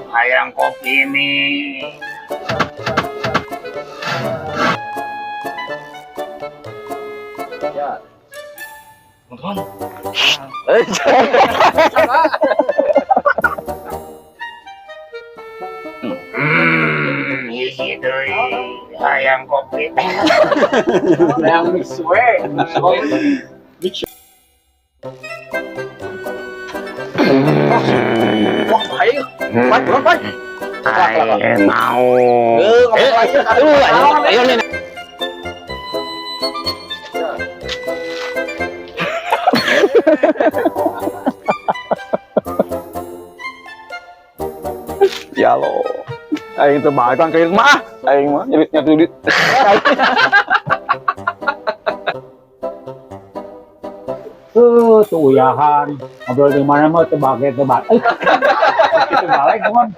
Hayang kopi ini. Ya. Teman-teman. Isi deui hayang kopi. Yang mix we. Wah, ayo. Baik, baik. Ayo mau. Ayo nih. Ya lo. Aing teu bae kan kain mah. Aing mah nyari duit. Tuh uyahan ngobrol di mana mah tebak. Itu balik teman.